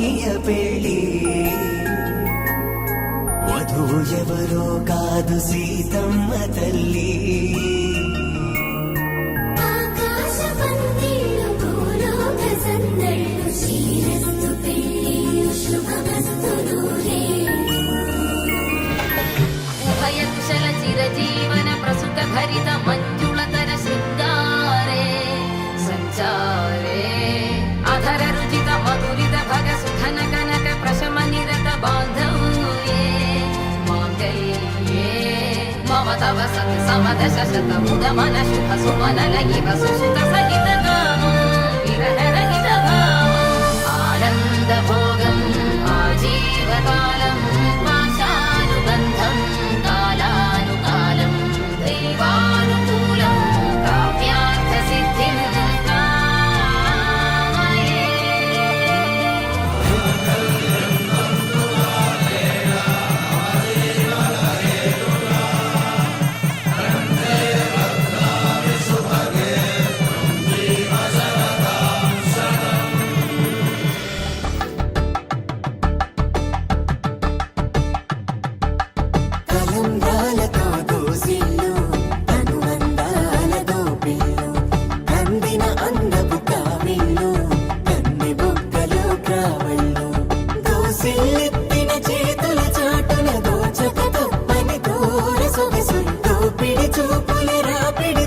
స్వామియ పెళ్ళి వధువు ఎవరో కాదు సీతమ్మ తల్లి ఉభయకుశల చిరజీవన ప్రసుత భరిత మంజుళతర శృంగారే సంచారే అధర రుచిత మధురిత భగ సుధన కనక ప్రశమ నిరత బాంధవ్యే మాంగళ్యే మమ తవ సత్ సమదశ శత ముద మన శుభ సుమన లగివ సుసుత సహిత కామం విరహ రహిత భావం ఆనంద భోగం ఆజీవకాలం పాశానుబంధం కాలానుకాలం దైవానుకూలం కావ్యార్థ సిద్ధిం కామయే. కలంబ్రాలతో దోసిల్లు అనుబంధాలతో పిల్లు అందిన అందపు కావిళ్ళు కన్ని బుగ్గలు క్రావళ్ళు దోసిల్లెత్తిన చేతుల చాటున దోచక తప్పని దూర సొగసు దోపిడి చూపుల రాపిడి